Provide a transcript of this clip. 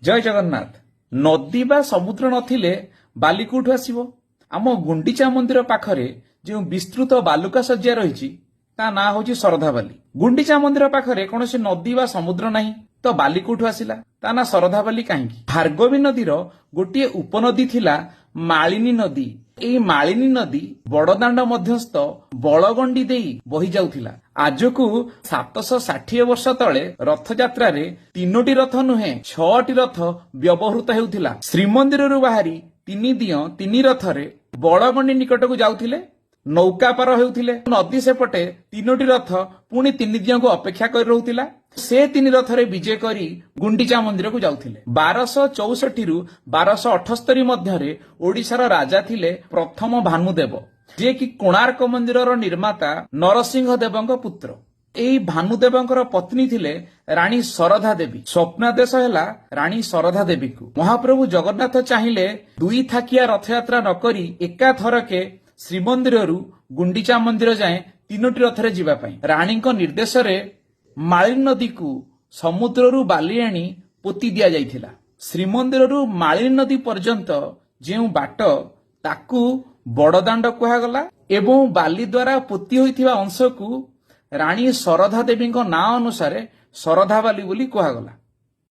जय जगन्नाथ। नदी बा समुद्र नथिले बाली कोठु आसीबो। आम गुंडीचा मंदिर पाखरे जो विस्तृत बालुका सज्जा रही ता ना हूँ शरधा बाली। गुंडीचा मंदिर पाखरे कौन नदी बा समुद्र नहीं तो बाली कोठु आसिला ता ना शरधा बाली कहीं। भार्गवी नदीर गोटे उपनदी थिला मालिनी नदी। एई मालिनी नदी बड़दाण्ड मध्यस्थ बलगंडी देई बही जाउथिला। आजकू 760 वर्ष तले रथयात्रा रे 3टी रथ नुहे 6टी रथ व्यवहृत हेउथिला। श्रीमंदिररू बाहरी 3 दिय 3 रथरे बड़गंडी निकटकू जाउथिले। नौका पार हेउथिले। नदी सेपटे 3टी रथ पुणी 3 दिय को अपेक्षा कर रहुथिला। से 3 रथरे विजय करी गुंडीचा मंदिर को जाउथिले। 1264 रु 1278 मध्यरे ओडिशार राजा थिले प्रथम भानुदेव, जे कि कोणार्क मंदिरर निर्माता नरसिंह देवଙ୍କ पुत्र। एई भानुदेवଙ୍କର पत्नी थिले रानी शरधा देवी। स्वप्नादेश हैला रानी शरधा देवी को। महाप्रभु जगन्नाथ चाहिए 2 थाकिया रथयात्रा नकरी एका थरके श्रीमंदिररू गुंडीचा मंदिर जाए 3टी रथरे जीवा पई। रानीଙ୍କ निर्देशरे मालिनी नदी को समुद्ररू बाली आनी पोती दिया जाइथिला। श्रीमंदिररू मालिनी नदी पर्यंत जेउ बाट ताकू बड़दाण्ड कुहागला एवं बाली द्वारा पोती होइथिबा अंश को रानी शरधा देवी ना अनुसार शरधा बाली बोली कुहागला।